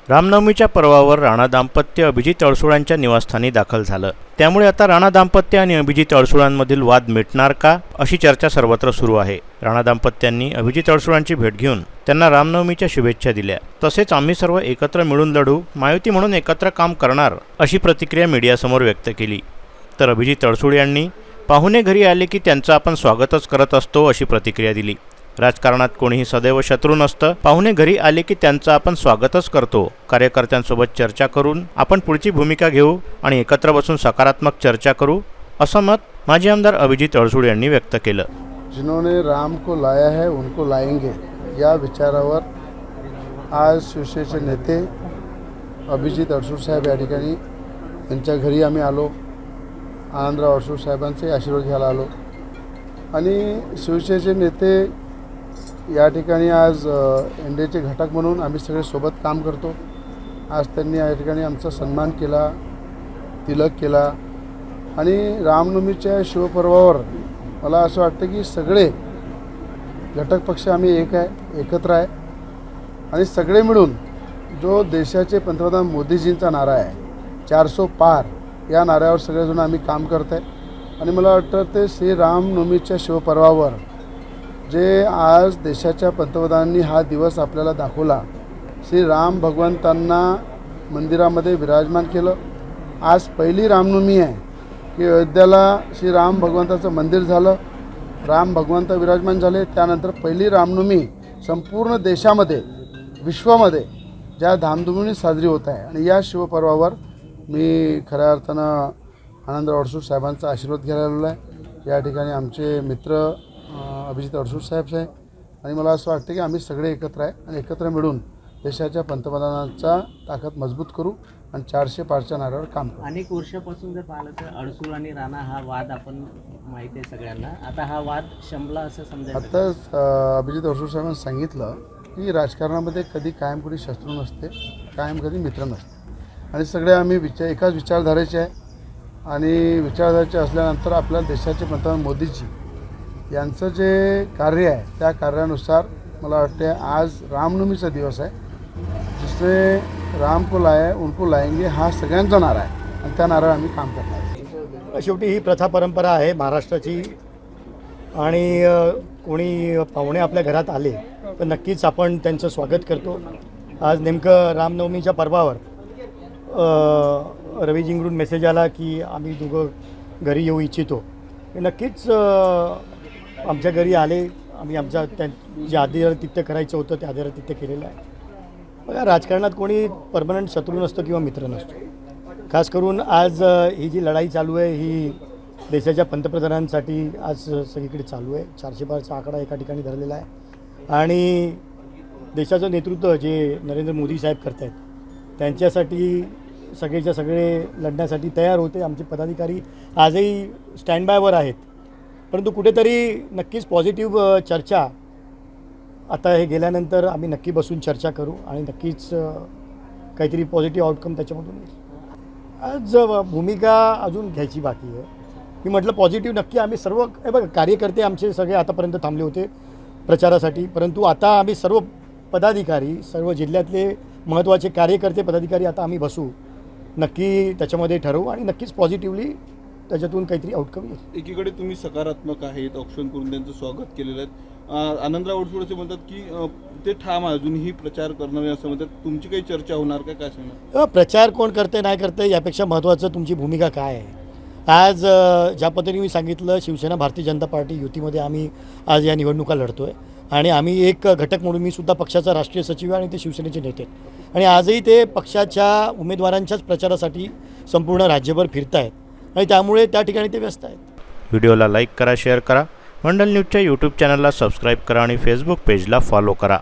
रामनवमीच्या पर्वावर राणा दाम्पत्य अभिजित अडसुळांच्या निवासस्थानी दाखल झालं। त्यामुळे आता राणा दाम्पत्य आणि अभिजित अडसुळांमधील वाद मिटणार का अशी चर्चा सर्वत्र सुरू आहे। राणा दाम्पत्यांनी अभिजित अडसुळांची भेट घेऊन त्यांना रामनवमीच्या शुभेच्छा दिल्या। तसेच आम्ही सर्व एकत्र मिळून लढू, महायुती म्हणून एकत्र काम करणार अशी प्रतिक्रिया मीडियासमोर व्यक्त केली। तर अभिजित अडसुळ यांनी पाहुणे घरी आले की त्यांचं आपण स्वागतच करत असतो अशी प्रतिक्रिया दिली। राजकारणात कोणीही सदैव शत्रू नसतं, पाहुणे घरी आले की त्यांचं आपण स्वागतच करतो। कार्यकर्त्यांसोबत चर्चा करून आपण पुढची भूमिका घेऊ आणि एकत्र बसून सकारात्मक चर्चा करू असं मत माजी आमदार अभिजित अडसुळ यांनी व्यक्त केलं। जिन्होंने राम को लाया है उनको लाएंगे या विचारावर आज शिवसेनेचे नेते अभिजित अडसुळ साहेब या ठिकाणी यांच्या घरी आम्ही आलो। आनंदराव अडसुळ साहेबांचे आशीर्वाद घ्यायला आलो आणि शिवसेनेचे नेते या ठिकाणी आज एनडीएचे घटक म्हणून आम्ही सगळे सोबत काम करतो। आज त्यांनी या ठिकाणी आमचा सन्मान केला, तिलक केला आणि रामनवमीच्या शिवपर्वावर मला असं वाटतं की सगळे घटक पक्ष आम्ही एकत्र आहे आणि सगळे मिळून जो देशाचे पंतप्रधान मोदीजींचा नारा आहे 400 पार, या नाऱ्यावर सगळेजण आम्ही काम करत आहे। आणि मला वाटतं ते श्री रामनवमीच्या शिवपर्वावर जे आज देशाच्या पंतप्रधानांनी हा दिवस आपल्याला दाखवला, श्री राम भगवंतांना मंदिरामध्ये विराजमान केलं। आज पहिली रामनवमी आहे की अयोध्याला श्री राम भगवंताचं मंदिर झालं, राम भगवंत विराजमान झाले। त्यानंतर पहिली रामनवमी संपूर्ण देशामध्ये, विश्वामध्ये ज्या धामधुमीने साजरी होत आहे आणि या शिवपर्वावर मी खऱ्या अर्थानं आनंदराव अडसुळ साहेबांचा आशीर्वाद घ्यायला आलेलो आहे। या ठिकाणी आमचे मित्र अभिजित अडसुळ साहेब आहे आणि मला असं वाटतं की आम्ही सगळे एकत्र आहे आणि एकत्र मिळून देशाच्या पंतप्रधानांचा ताकद मजबूत करू आणि 400 पारच्या नाऱ्यावर काम करू। अनेक वर्षापासून जर पाहिलं तर अडसुळ आणि राणा हा वाद आपण माहिती आहे सगळ्यांना, आता हा वाद शमला असं समजायचं। आता अभिजित अडसुळ साहेबांनी सांगितलं की राजकारणामध्ये कधी कायम कधी शत्रू नसते, कायम कधी मित्र नसते आणि सगळे आम्ही एकाच विचारधारेचे आहे आणि विचारधारेचे असल्यानंतर आपल्या देशाचे पंतप्रधान मोदीजी यांचं जे कार्य आहे त्या कार्यानुसार मला वाटते आज रामनवमीचा दिवस आहे, जिसने राम को लाया उनको लाएंगे हा सगळ्यांचा नारा आहे आणि त्या नाऱ्यावर आम्ही काम करणार आहे। शेवटी ही प्रथा परंपरा आहे महाराष्ट्राची आणि कोणी पाहुणे आपल्या घरात आले तर नक्कीच आपण त्यांचं स्वागत करतो। आज नेमकं रामनवमीच्या पर्वावर रवीजींकडून मेसेज आला की आम्ही दोघं घरी येऊ इच्छितो। नक्कीच आमच्या घरी आले, आम्ही आमच्या जे आदरातिथ्य करायचं होतं ते आदरातिथ्य केलेलं आहे। बघा, राजकारणात कोणी परमनंट शत्रू नसतो किंवा मित्र नसतो। खास करून आज ही जी लढाई चालू आहे ही देशाच्या पंतप्रधानांसाठी आज सगळीकडे चालू आहे। 400 पारचा आकडा एका ठिकाणी धरलेला आहे आणि देशाचं नेतृत्व जे नरेंद्र मोदी साहेब करत आहेत त्यांच्यासाठी सगळेच्या सगळे लढण्यासाठी तयार होते। आमचे पदाधिकारी आजही स्टँड बायवर आहेत, परंतु कुठेतरी नक्कीच पॉझिटिव्ह चर्चा आता हे गेल्यानंतर आम्ही नक्की बसून चर्चा करू आणि नक्कीच काहीतरी पॉझिटिव्ह आउटकम त्याच्यामधून येईल। आज भूमिका अजून घ्यायची बाकी आहे। मी म्हटलं पॉझिटिव्ह नक्की आम्ही सर्व बघा कार्यकर्ते आमचे सगळे आतापर्यंत थांबले होते प्रचारासाठी, परंतु आता आम्ही सर्व पदाधिकारी, सर्व जिल्ह्यातले महत्त्वाचे कार्यकर्ते पदाधिकारी आता आम्ही बसू, नक्की त्याच्यामध्ये ठरवू आणि नक्कीच पॉझिटिव्हली त्याच्यातून काहीतरी आउटकम येईल। एकीकडे तुम्ही सकारात्मक आहेत, ऑप्शन करून त्यांचं स्वागत केलेलं आहे। आनंदराव अडसुळ असे म्हणतात की ते ठाम अजूनही प्रचार करणार असं म्हणतात, तुमची काही चर्चा होणार काय सांगणार? प्रचार कोण करते नाही करते यापेक्षा महत्त्वाचं तुमची भूमिका काय आहे। आज ज्या पद्धतीने मी सांगितलं, शिवसेना भारतीय जनता पार्टी युतीमध्ये आम्ही आज या निवडणुका लढतो आहे आणि आम्ही एक घटक म्हणून मी सुद्धा पक्षाचा राष्ट्रीय सचिव आहे आणि ते शिवसेनेचे नेते आहेत आणि आजही ते पक्षाच्या उमेदवारांच्याच प्रचारासाठी संपूर्ण राज्यभर फिरत आहेत आणि त्यामुळे त्या ठिकाणी ते व्यस्त आहेत। व्हिडिओला लाईक करा, शेअर करा, मंडल न्यूजच्या यूट्यूब चॅनलला सबस्क्राईब करा आणि फेसबुक पेजला फॉलो करा।